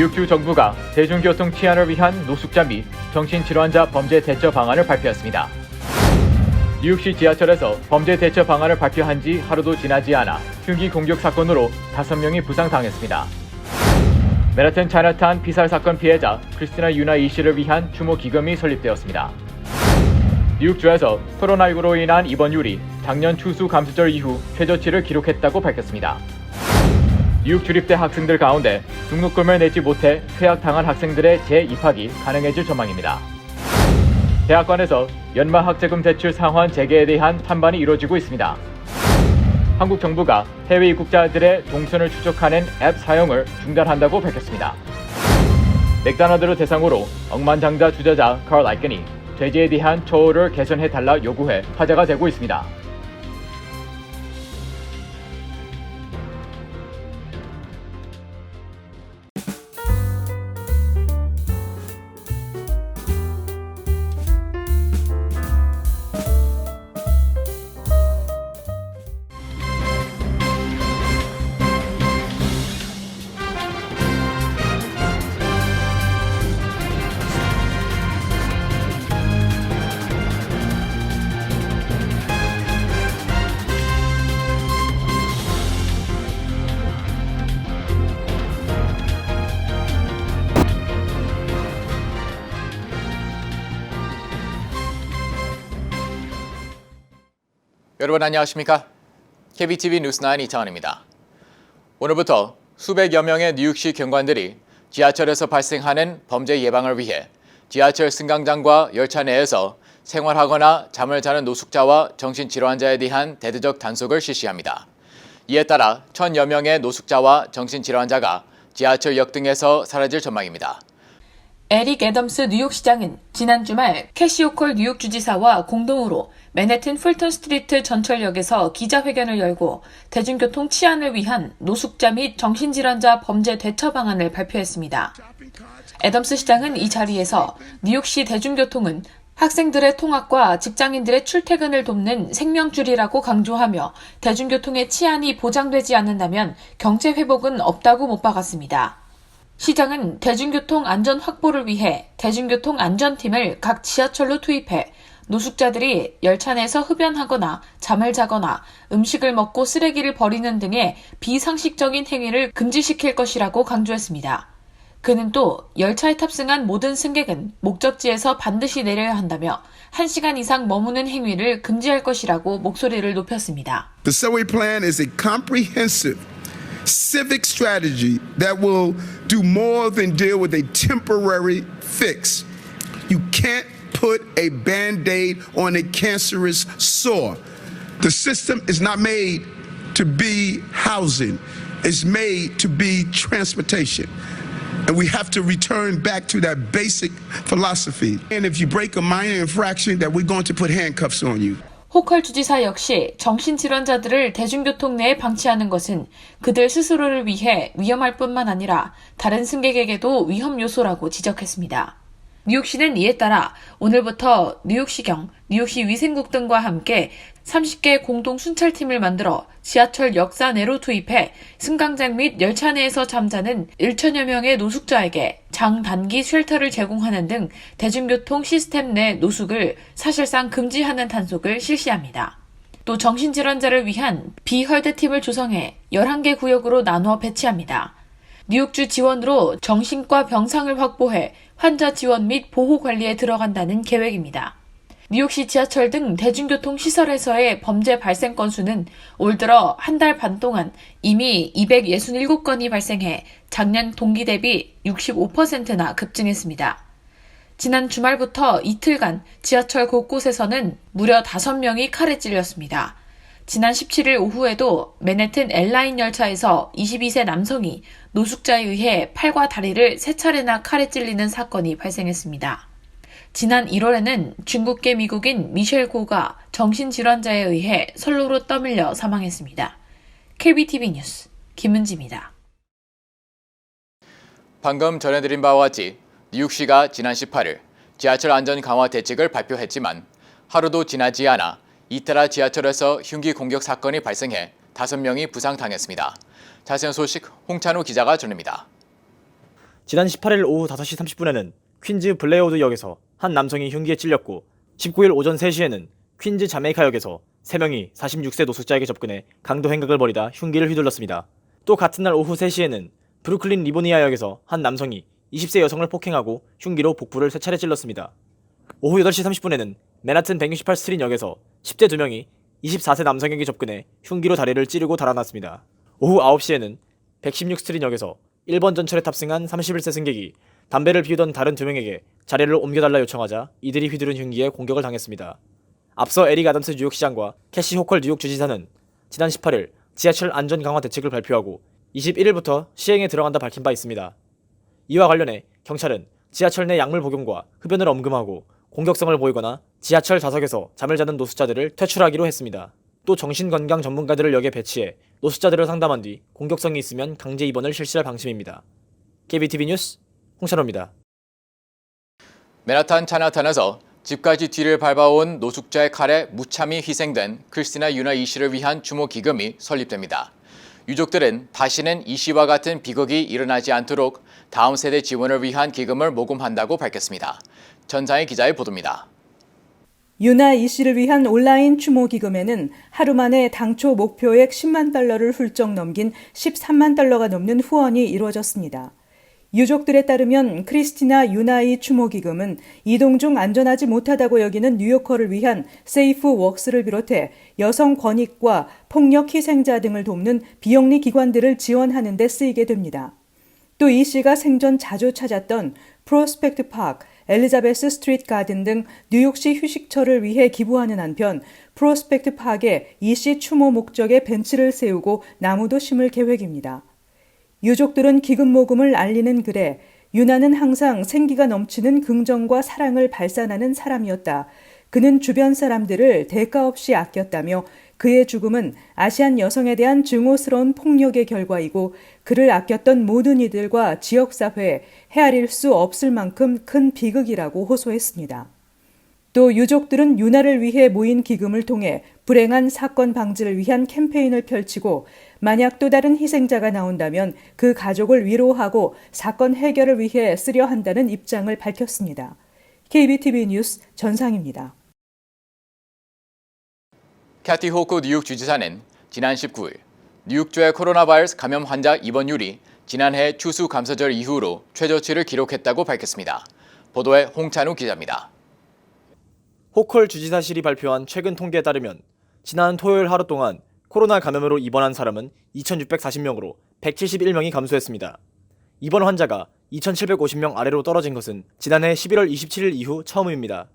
뉴욕주 정부가 대중교통 치안을 위한 노숙자 및 정신질환자 범죄 대처 방안을 발표했습니다. 뉴욕시 지하철에서 범죄 대처 방안을 발표한 지 하루도 지나지 않아 흉기 공격 사건으로 5명이 부상당했습니다. 맨하튼 차이나타운 피살 사건 피해자 크리스티나 유나 이 씨를 위한 추모 기금이 설립되었습니다. 뉴욕주에서 코로나19로 인한 입원율이 작년 추수 감소절 이후 최저치를 기록했다고 밝혔습니다. 뉴욕 주립대 학생들 가운데 등록금을 내지 못해 퇴학당한 학생들의 재입학이 가능해질 전망입니다. 대학관에서 연말학자금 대출 상환 재개에 대한 찬반이 이루어지고 있습니다. 한국 정부가 해외 입국자들의 동선을 추적하는 앱 사용을 중단한다고 밝혔습니다. 맥도날드를 대상으로 억만장자 투자자 칼 라이켄이 제재에 대한 처우를 개선해달라 요구해 화제가 되고 있습니다. 여러분 안녕하십니까? KBTV 뉴스9 이창원입니다. 오늘부터 수백여 명의 뉴욕시 경관들이 지하철에서 발생하는 범죄 예방을 위해 지하철 승강장과 열차 내에서 생활하거나 잠을 자는 노숙자와 정신질환자에 대한 대대적 단속을 실시합니다. 이에 따라 1,000여 명의 노숙자와 정신질환자가 지하철역 등에서 사라질 전망입니다. 에릭 애덤스 뉴욕시장은 지난 주말 캐시 호컬 뉴욕주지사와 공동으로 맨해튼 풀턴 스트리트 전철역에서 기자회견을 열고 대중교통 치안을 위한 노숙자 및 정신질환자 범죄 대처 방안을 발표했습니다. 애덤스 시장은 이 자리에서 뉴욕시 대중교통은 학생들의 통학과 직장인들의 출퇴근을 돕는 생명줄이라고 강조하며 대중교통의 치안이 보장되지 않는다면 경제 회복은 없다고 못 박았습니다. 시장은 대중교통 안전 확보를 위해 대중교통 안전팀을 각 지하철로 투입해 노숙자들이 열차 내에서 흡연하거나 잠을 자거나 음식을 먹고 쓰레기를 버리는 등의 비상식적인 행위를 금지시킬 것이라고 강조했습니다. 그는 또 열차에 탑승한 모든 승객은 목적지에서 반드시 내려야 한다며 1시간 이상 머무는 행위를 금지할 것이라고 목소리를 높였습니다. The subway plan is a comprehensive civic strategy that will do more than deal with a temporary fix. You can't put a band-aid on a cancerous sore. The system is not made to be housing. It's made to be transportation. And we have to return back to that basic philosophy. And if you break a minor infraction, that we're going to put handcuffs on you. 호컬 주지사 역시 정신질환자들을 대중교통 내에 방치하는 것은 그들 스스로를 위해 위험할 뿐만 아니라 다른 승객에게도 위험 요소라고 지적했습니다. 뉴욕시는 이에 따라 오늘부터 뉴욕시경, 뉴욕시 위생국 등과 함께 30개 공동 순찰팀을 만들어 지하철 역사 내로 투입해 승강장 및 열차 내에서 잠자는 1,000여 명의 노숙자에게 장단기 쉘터를 제공하는 등 대중교통 시스템 내 노숙을 사실상 금지하는 단속을 실시합니다. 또 정신질환자를 위한 비혈대팀을 조성해 11개 구역으로 나누어 배치합니다. 뉴욕주 지원으로 정신과 병상을 확보해 환자 지원 및 보호 관리에 들어간다는 계획입니다. 뉴욕시 지하철 등 대중교통 시설에서의 범죄 발생 건수는 올 들어 한 달 반 동안 이미 267건이 발생해 작년 동기 대비 65%나 급증했습니다. 지난 주말부터 이틀간 지하철 곳곳에서는 무려 5명이 칼에 찔렸습니다. 지난 17일 오후에도 맨해튼 L라인 열차에서 22세 남성이 노숙자에 의해 팔과 다리를 3차례나 칼에 찔리는 사건이 발생했습니다. 지난 1월에는 중국계 미국인 미셸 고가 정신질환자에 의해 선로로 떠밀려 사망했습니다. KBTV 뉴스 김은지입니다. 방금 전해드린 바와 같이 뉴욕시가 지난 18일 지하철 안전 강화 대책을 발표했지만 하루도 지나지 않아 이태라 지하철에서 흉기 공격 사건이 발생해 5명이 부상당했습니다. 자세한 소식 홍찬우 기자가 전합니다. 지난 18일 오후 5시 30분에는 퀸즈 블레어우드역에서 한 남성이 흉기에 찔렸고 19일 오전 3시에는 퀸즈 자메이카역에서 3명이 46세 노숙자에게 접근해 강도 행각을 벌이다 흉기를 휘둘렀습니다. 또 같은 날 오후 3시에는 브루클린 리보니아역에서 한 남성이 20세 여성을 폭행하고 흉기로 복부를 3차례 찔렀습니다. 오후 8시 30분에는 맨하튼 168 스트릿역에서 10대 2명이 24세 남성에게 접근해 흉기로 다리를 찌르고 달아났습니다. 오후 9시에는 116 스트릿역에서 1번 전철에 탑승한 31세 승객이 담배를 피우던 다른 2명에게 자리를 옮겨달라 요청하자 이들이 휘두른 흉기에 공격을 당했습니다. 앞서 에릭 아담스 뉴욕시장과 캐시 호컬 뉴욕 주지사는 지난 18일 지하철 안전 강화 대책을 발표하고 21일부터 시행에 들어간다 밝힌 바 있습니다. 이와 관련해 경찰은 지하철 내 약물 복용과 흡연을 엄금하고 공격성을 보이거나 지하철 좌석에서 잠을 자는 노숙자들을 퇴출하기로 했습니다. 또 정신건강 전문가들을 역에 배치해 노숙자들을 상담한 뒤 공격성이 있으면 강제 입원을 실시할 방침입니다. KBTV 뉴스 홍찬호입니다. 맨하탄 차나탄에서 집까지 뒤를 밟아온 노숙자의 칼에 무참히 희생된 크리스티나 유나 이 씨를 위한 추모 기금이 설립됩니다. 유족들은 다시는 이 씨와 같은 비극이 일어나지 않도록 다음 세대 지원을 위한 기금을 모금한다고 밝혔습니다. 전장희 기자의 보도입니다. 유나 이 씨를 위한 온라인 추모 기금에는 하루 만에 당초 목표액 10만 달러를 훌쩍 넘긴 13만 달러가 넘는 후원이 이루어졌습니다. 유족들에 따르면 크리스티나 유나이 추모 기금은 이동 중 안전하지 못하다고 여기는 뉴요커를 위한 세이프 웍스를 비롯해 여성 권익과 폭력 희생자 등을 돕는 비영리 기관들을 지원하는 데 쓰이게 됩니다. 또 이 씨가 생전 자주 찾았던 프로스펙트 파크, 엘리자베스 스트리트 가든 등 뉴욕시 휴식처를 위해 기부하는 한편 프로스펙트 파크에 이 씨 추모 목적의 벤치를 세우고 나무도 심을 계획입니다. 유족들은 기금 모금을 알리는 글에 유나는 항상 생기가 넘치는 긍정과 사랑을 발산하는 사람이었다. 그는 주변 사람들을 대가 없이 아꼈다며 그의 죽음은 아시안 여성에 대한 증오스러운 폭력의 결과이고 그를 아꼈던 모든 이들과 지역사회에 헤아릴 수 없을 만큼 큰 비극이라고 호소했습니다. 또 유족들은 유나를 위해 모인 기금을 통해 불행한 사건 방지를 위한 캠페인을 펼치고 만약 또 다른 희생자가 나온다면 그 가족을 위로하고 사건 해결을 위해 쓰려 한다는 입장을 밝혔습니다. KBTV 뉴스 전상입니다. 캐티 호크 뉴욕 주지사는 지난 19일 뉴욕주의 코로나 바이러스 감염 환자 입원율이 지난해 추수감사절 이후로 최저치를 기록했다고 밝혔습니다. 보도에 홍찬우 기자입니다. 호컬 주지사실이 발표한 최근 통계에 따르면 지난 토요일 하루 동안 코로나 감염으로 입원한 사람은 2,640명으로 171명이 감소했습니다. 입원 환자가 2,750명 아래로 떨어진 것은 지난해 11월 27일 이후 처음입니다.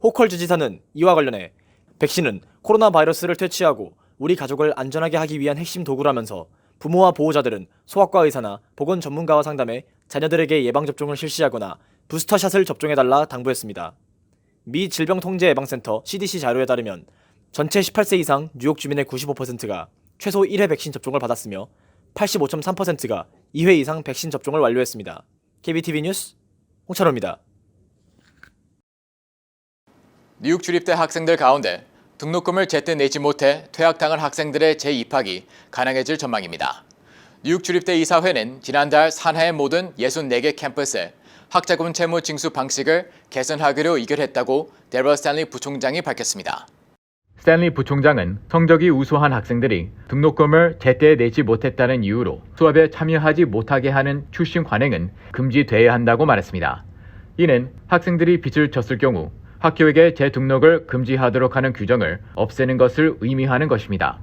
호컬 주지사는 이와 관련해 백신은 코로나 바이러스를 퇴치하고 우리 가족을 안전하게 하기 위한 핵심 도구라면서 부모와 보호자들은 소아과 의사나 보건 전문가와 상담해 자녀들에게 예방접종을 실시하거나 부스터샷을 접종해달라 당부했습니다. 미 질병통제예방센터 CDC 자료에 따르면 전체 18세 이상 뉴욕 주민의 95%가 최소 1회 백신 접종을 받았으며 85.3%가 2회 이상 백신 접종을 완료했습니다. KBTV 뉴스 홍찬호입니다. 뉴욕 주립대 학생들 가운데 등록금을 제때 내지 못해 퇴학당한 학생들의 재입학이 가능해질 전망입니다. 뉴욕 주립대 이사회는 지난달 산하의 모든 64개 캠퍼스에 학자금 채무 징수 방식을 개선하기로 의결했다고 데버 스탠리 부총장이 밝혔습니다. 스탠리 부총장은 성적이 우수한 학생들이 등록금을 제때 내지 못했다는 이유로 수업에 참여하지 못하게 하는 출신 관행은 금지돼야 한다고 말했습니다. 이는 학생들이 빚을 졌을 경우 학교에게 재등록을 금지하도록 하는 규정을 없애는 것을 의미하는 것입니다.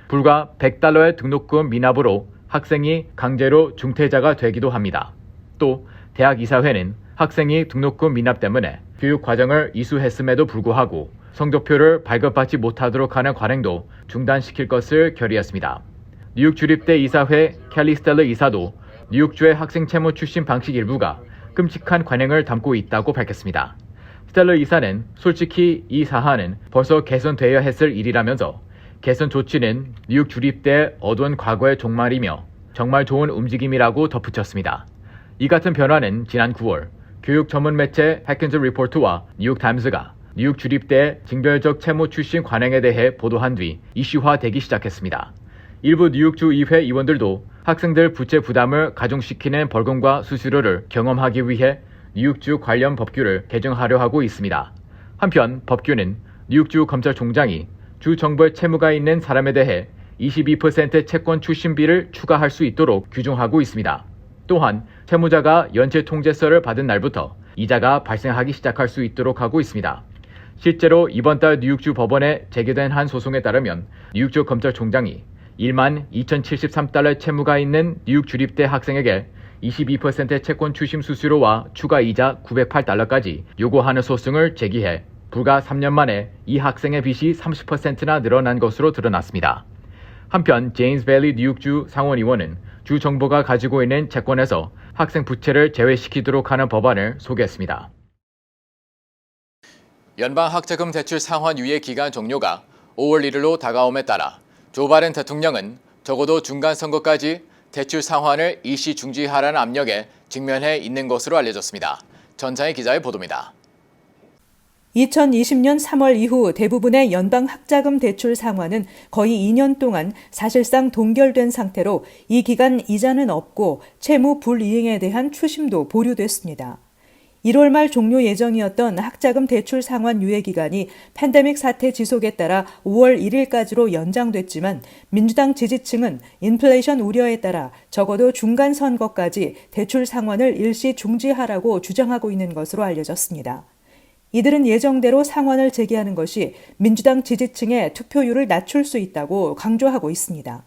불과 $100의 등록금 미납으로 학생이 강제로 중퇴자가 되기도 합니다. 또 대학 이사회는 학생이 등록금 미납 때문에 교육 과정을 이수했음에도 불구하고 성적표를 발급받지 못하도록 하는 관행도 중단시킬 것을 결의했습니다. 뉴욕 주립대 이사회 켈리 스텔러 이사도 뉴욕주의 학생 채무 출신 방식 일부가 끔찍한 관행을 담고 있다고 밝혔습니다. 스텔러 이사는 솔직히 이 사안은 벌써 개선되어야 했을 일이라면서 개선 조치는 뉴욕 주립대의 어두운 과거의 종말이며 정말 좋은 움직임이라고 덧붙였습니다. 이 같은 변화는 지난 9월 교육 전문 매체 해킨즈 리포트와 뉴욕타임스가 뉴욕 주립대의 징별적 채무 출신 관행에 대해 보도한 뒤 이슈화되기 시작했습니다. 일부 뉴욕주 의회 의원들도 학생들 부채 부담을 가중시키는 벌금과 수수료를 경험하기 위해 뉴욕주 관련 법규를 개정하려 하고 있습니다. 한편 법규는 뉴욕주 검찰총장이 주 정부의 채무가 있는 사람에 대해 22% 채권 출신비를 추가할 수 있도록 규정하고 있습니다. 또한 채무자가 연체 통제서를 받은 날부터 이자가 발생하기 시작할 수 있도록 하고 있습니다. 실제로 이번 달 뉴욕주 법원에 제기된 한 소송에 따르면 뉴욕주 검찰총장이 1만 2,073달러의 채무가 있는 뉴욕 주립대 학생에게 22% 채권 추심 수수료와 추가 이자 908달러까지 요구하는 소송을 제기해 불과 3년 만에 이 학생의 빚이 30%나 늘어난 것으로 드러났습니다. 한편 제임스 베일리 뉴욕주 상원의원은 주 정부가 가지고 있는 채권에서 학생 부채를 제외시키도록 하는 법안을 소개했습니다. 연방학자금 대출 상환 유예 기간 종료가 5월 1일로 다가옴에 따라 조 바이든 대통령은 적어도 중간 선거까지 대출 상환을 일시 중지하라는 압력에 직면해 있는 것으로 알려졌습니다. 전창희 기자의 보도입니다. 2020년 3월 이후 대부분의 연방 학자금 대출 상환은 거의 2년 동안 사실상 동결된 상태로 이 기간 이자는 없고 채무 불이행에 대한 추심도 보류됐습니다. 1월 말 종료 예정이었던 학자금 대출 상환 유예 기간이 팬데믹 사태 지속에 따라 5월 1일까지로 연장됐지만 민주당 지지층은 인플레이션 우려에 따라 적어도 중간 선거까지 대출 상환을 일시 중지하라고 주장하고 있는 것으로 알려졌습니다. 이들은 예정대로 상환을 재개하는 것이 민주당 지지층의 투표율을 낮출 수 있다고 강조하고 있습니다.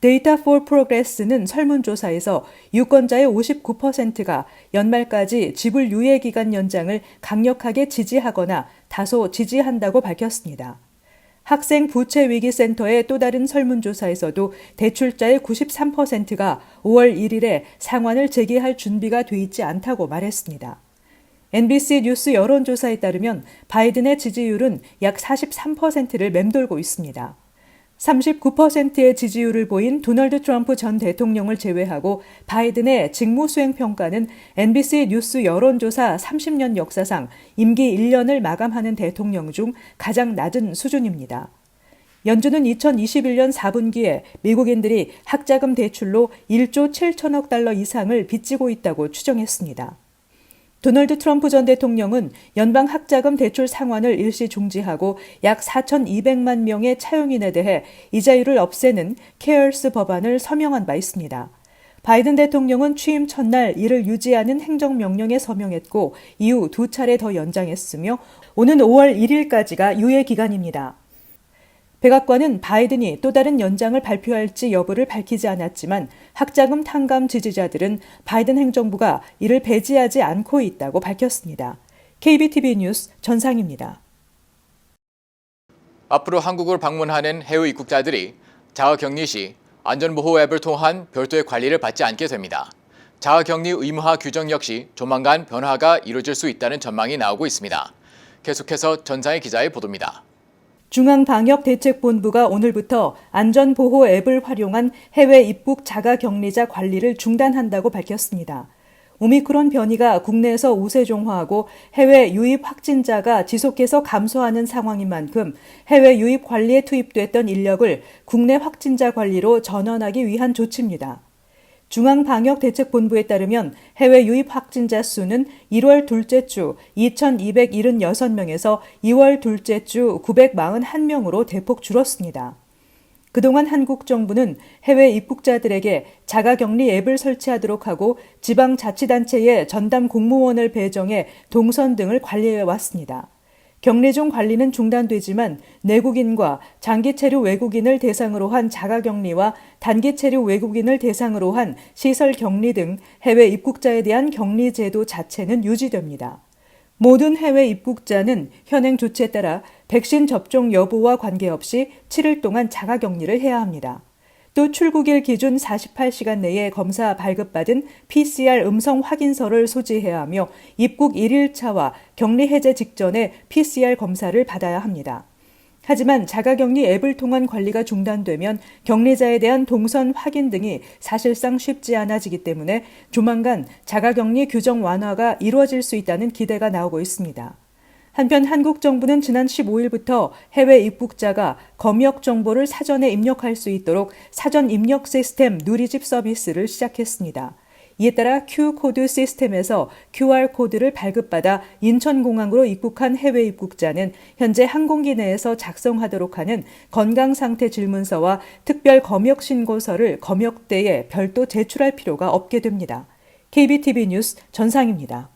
데이터 for Progress는 설문조사에서 유권자의 59%가 연말까지 지불 유예 기간 연장을 강력하게 지지하거나 다소 지지한다고 밝혔습니다. 학생 부채위기센터의 또 다른 설문조사에서도 대출자의 93%가 5월 1일에 상환을 재개할 준비가 돼 있지 않다고 말했습니다. NBC 뉴스 여론조사에 따르면 바이든의 지지율은 약 43%를 맴돌고 있습니다. 39%의 지지율을 보인 도널드 트럼프 전 대통령을 제외하고 바이든의 직무수행평가는 NBC 뉴스 여론조사 30년 역사상 임기 1년을 마감하는 대통령 중 가장 낮은 수준입니다. 연준은 2021년 4분기에 미국인들이 학자금 대출로 1조 7천억 달러 이상을 빚지고 있다고 추정했습니다. 도널드 트럼프 전 대통령은 연방 학자금 대출 상환을 일시 중지하고 약 4,200만 명의 차용인에 대해 이자율을 없애는 케어스 법안을 서명한 바 있습니다. 바이든 대통령은 취임 첫날 이를 유지하는 행정명령에 서명했고 이후 2차례 더 연장했으며 오는 5월 1일까지가 유예 기간입니다. 백악관은 바이든이 또 다른 연장을 발표할지 여부를 밝히지 않았지만 학자금 탕감 지지자들은 바이든 행정부가 이를 배제하지 않고 있다고 밝혔습니다. KBTV 뉴스 전상입니다. 앞으로 한국을 방문하는 해외 입국자들이 자가격리 시 안전보호 앱을 통한 별도의 관리를 받지 않게 됩니다. 자가격리 의무화 규정 역시 조만간 변화가 이루어질 수 있다는 전망이 나오고 있습니다. 계속해서 전상희 기자의 보도입니다. 중앙방역대책본부가 오늘부터 안전보호 앱을 활용한 해외 입국 자가격리자 관리를 중단한다고 밝혔습니다. 오미크론 변이가 국내에서 우세종화하고 해외 유입 확진자가 지속해서 감소하는 상황인 만큼 해외 유입 관리에 투입됐던 인력을 국내 확진자 관리로 전환하기 위한 조치입니다. 중앙방역대책본부에 따르면 해외 유입 확진자 수는 1월 둘째 주 2,276명에서 2월 둘째 주 941명으로 대폭 줄었습니다. 그동안 한국 정부는 해외 입국자들에게 자가격리 앱을 설치하도록 하고 지방자치단체에 전담 공무원을 배정해 동선 등을 관리해왔습니다. 격리 중 관리는 중단되지만 내국인과 장기 체류 외국인을 대상으로 한 자가격리와 단기 체류 외국인을 대상으로 한 시설 격리 등 해외 입국자에 대한 격리 제도 자체는 유지됩니다. 모든 해외 입국자는 현행 조치에 따라 백신 접종 여부와 관계없이 7일 동안 자가격리를 해야 합니다. 또 출국일 기준 48시간 내에 검사 발급받은 PCR 음성 확인서를 소지해야 하며 입국 1일차와 격리 해제 직전에 PCR 검사를 받아야 합니다. 하지만 자가격리 앱을 통한 관리가 중단되면 격리자에 대한 동선 확인 등이 사실상 쉽지 않아지기 때문에 조만간 자가격리 규정 완화가 이루어질 수 있다는 기대가 나오고 있습니다. 한편 한국 정부는 지난 15일부터 해외 입국자가 검역 정보를 사전에 입력할 수 있도록 사전 입력 시스템 누리집 서비스를 시작했습니다. 이에 따라 Q코드 시스템에서 QR코드를 발급받아 인천공항으로 입국한 해외 입국자는 현재 항공기 내에서 작성하도록 하는 건강상태 질문서와 특별 검역 신고서를 검역대에 별도 제출할 필요가 없게 됩니다. KBTV 뉴스 전상입니다.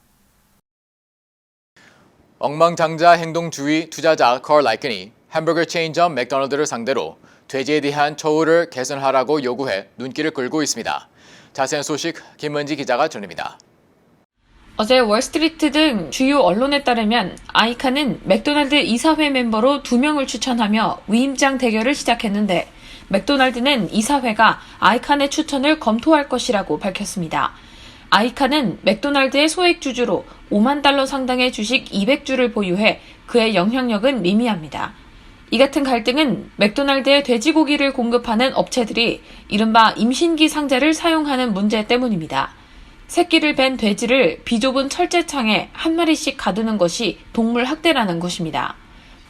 엉망장자 행동주의 투자자 컬 라이켄이 햄버거 체인점 맥도날드를 상대로 돼지에 대한 처우를 개선하라고 요구해 눈길을 끌고 있습니다. 자세한 소식 김은지 기자가 전합니다. 어제 월스트리트 등 주요 언론에 따르면 아이칸은 맥도날드 이사회 멤버로 2명을 추천하며 위임장 대결을 시작했는데 맥도날드는 이사회가 아이칸의 추천을 검토할 것이라고 밝혔습니다. 아이칸은 맥도날드의 소액 주주로 $50,000 상당의 주식 200주를 보유해 그의 영향력은 미미합니다. 이 같은 갈등은 맥도날드의 돼지고기를 공급하는 업체들이 이른바 임신기 상자를 사용하는 문제 때문입니다. 새끼를 뺀 돼지를 비좁은 철제창에 한 마리씩 가두는 것이 동물 학대라는 것입니다.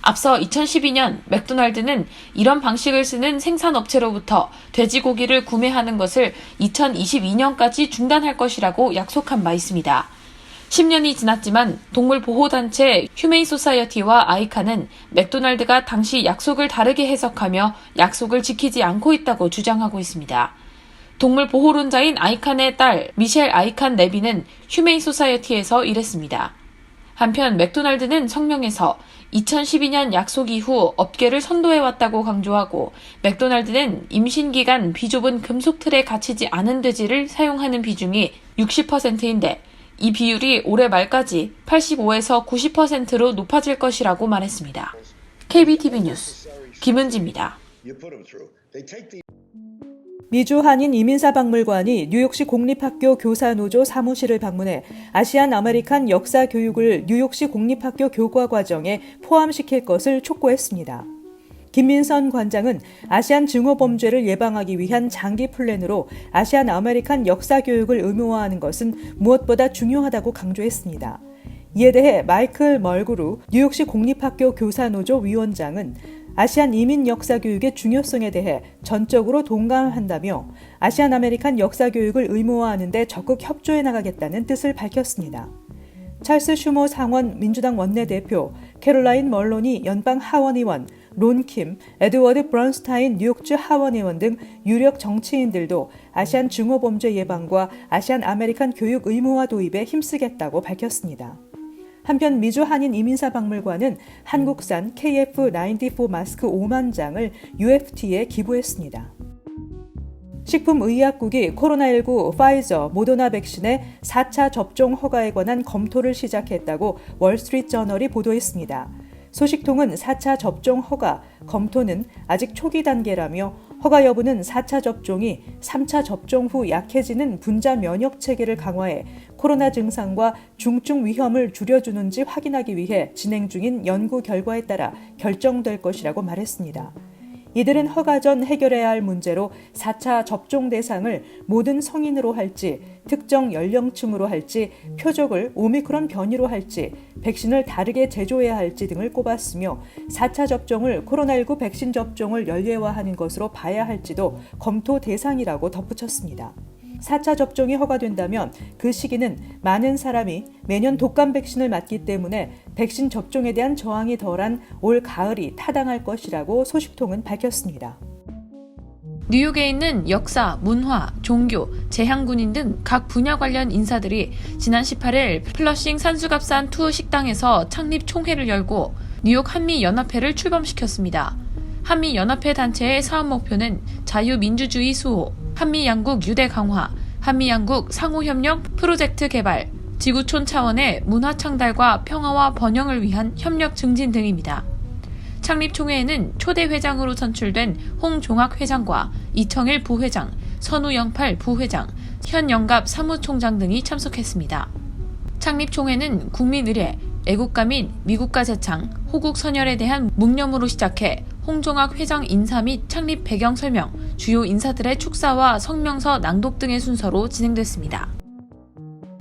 앞서 2012년 맥도날드는 이런 방식을 쓰는 생산업체로부터 돼지고기를 구매하는 것을 2022년까지 중단할 것이라고 약속한 바 있습니다. 10년이 지났지만 동물보호단체 휴메인 소사이어티와 아이칸은 맥도날드가 당시 약속을 다르게 해석하며 약속을 지키지 않고 있다고 주장하고 있습니다. 동물보호론자인 아이칸의 딸 미셸 아이칸 네비는 휴메인 소사이어티에서 이랬습니다. 한편 맥도날드는 성명에서 2012년 약속 이후 업계를 선도해왔다고 강조하고 맥도날드는 임신기간 비좁은 금속 틀에 갇히지 않은 돼지를 사용하는 비중이 60%인데 이 비율이 올해 말까지 85에서 90%로 높아질 것이라고 말했습니다. KBTV 뉴스 김은지입니다. 미주 한인 이민사박물관이 뉴욕시 공립학교 교사노조 사무실을 방문해 아시안 아메리칸 역사 교육을 뉴욕시 공립학교 교과 과정에 포함시킬 것을 촉구했습니다. 김민선 관장은 아시안 증오범죄를 예방하기 위한 장기 플랜으로 아시안 아메리칸 역사 교육을 의무화하는 것은 무엇보다 중요하다고 강조했습니다. 이에 대해 마이클 멀그루 뉴욕시 공립학교 교사노조 위원장은 아시안 이민 역사 교육의 중요성에 대해 전적으로 동감한다며 아시안 아메리칸 역사 교육을 의무화하는 데 적극 협조해 나가겠다는 뜻을 밝혔습니다. 찰스 슈머 상원 민주당 원내대표, 캐롤라인 멀로니 연방 하원의원, 론 킴, 에드워드 브런스타인 뉴욕주 하원의원 등 유력 정치인들도 아시안 증오범죄 예방과 아시안 아메리칸 교육 의무화 도입에 힘쓰겠다고 밝혔습니다. 한편 미주 한인 이민사박물관은 한국산 KF94 마스크 5만 장을 UFT에 기부했습니다. 식품의약국이 코로나19 파이저, 모더나 백신의 4차 접종 허가에 관한 검토를 시작했다고 월스트리트저널이 보도했습니다. 소식통은 4차 접종 허가, 검토는 아직 초기 단계라며 허가 여부는 4차 접종이 3차 접종 후 약해지는 분자 면역 체계를 강화해 코로나 증상과 중증 위험을 줄여주는지 확인하기 위해 진행 중인 연구 결과에 따라 결정될 것이라고 말했습니다. 이들은 허가 전 해결해야 할 문제로 4차 접종 대상을 모든 성인으로 할지, 특정 연령층으로 할지, 표적을 오미크론 변이로 할지, 백신을 다르게 제조해야 할지 등을 꼽았으며 4차 접종을 코로나19 백신 접종을 연례화하는 것으로 봐야 할지도 검토 대상이라고 덧붙였습니다. 4차 접종이 허가된다면 그 시기는 많은 사람이 매년 독감 백신을 맞기 때문에 백신 접종에 대한 저항이 덜한 올 가을이 타당할 것이라고 소식통은 밝혔습니다. 뉴욕에 있는 역사, 문화, 종교, 재향군인 등 각 분야 관련 인사들이 지난 18일 플러싱 산수갑산 투 식당에서 창립 총회를 열고 뉴욕 한미연합회를 출범시켰습니다. 한미연합회 단체의 사업 목표는 자유민주주의 수호, 한미양국 유대 강화, 한미양국 상호협력 프로젝트 개발, 지구촌 차원의 문화 창달과 평화와 번영을 위한 협력 증진 등입니다. 창립총회에는 초대 회장으로 선출된 홍종학 회장과 이청일 부회장, 선우영팔 부회장, 현영갑 사무총장 등이 참석했습니다. 창립총회는 국민의례, 애국가 및 미국가 재창, 호국 선열에 대한 묵념으로 시작해 홍종학 회장 인사 및 창립 배경 설명, 주요 인사들의 축사와 성명서 낭독 등의 순서로 진행됐습니다.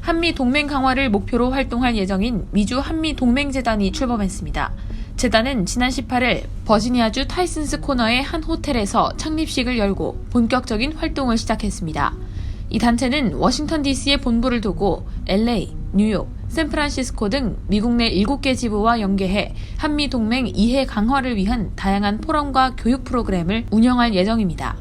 한미 동맹 강화를 목표로 활동할 예정인 미주 한미 동맹재단이 출범했습니다. 재단은 지난 18일 버지니아주 타이슨스 코너의 한 호텔에서 창립식을 열고 본격적인 활동을 시작했습니다. 이 단체는 워싱턴 DC에 본부를 두고 LA, 뉴욕, 샌프란시스코 등 미국 내 7개 지부와 연계해 한미 동맹 이해 강화를 위한 다양한 포럼과 교육 프로그램을 운영할 예정입니다.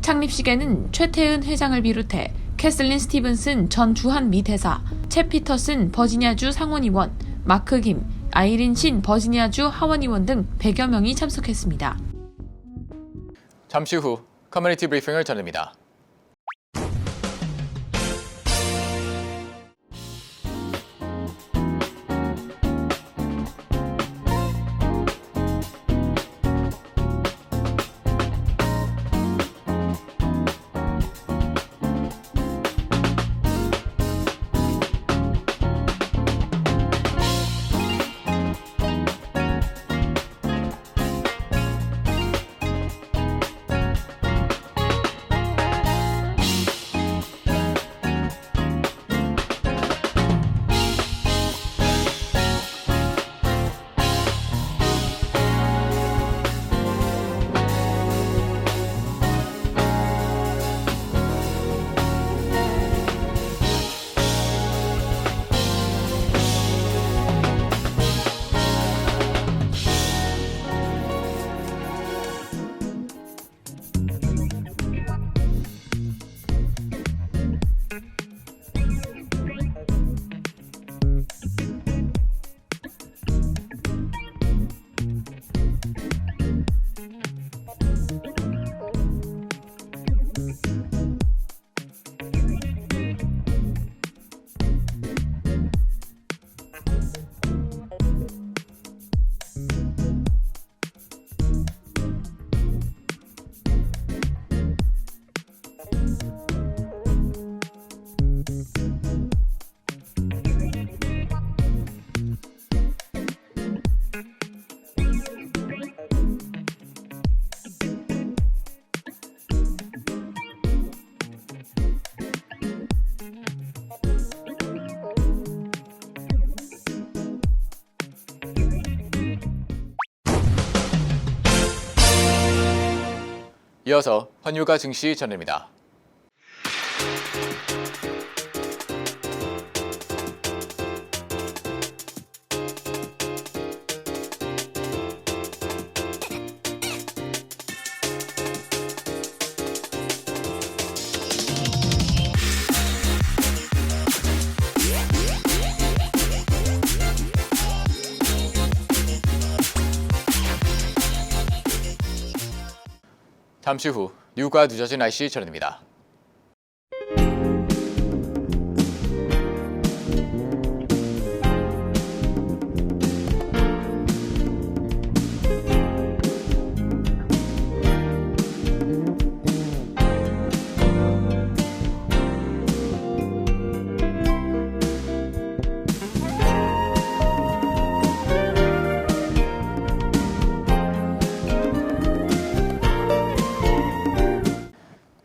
창립식에는 최태은 회장을 비롯해 캐슬린 스티븐슨 전 주한미 대사, 채 피터슨 버지니아주 상원의원, 마크 김, 아이린 신 버지니아주 하원의원 등 100여 명이 참석했습니다. 잠시 후 커뮤니티 브리핑을 전합니다. 이어서 환율과 증시 전해드립니다. 잠시 후 뉴욕과 뉴저지 날씨 전해드립니다.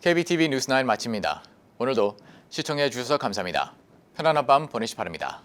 KBTV 뉴스9 마칩니다. 오늘도 시청해 주셔서 감사합니다. 편안한 밤 보내시 바랍니다.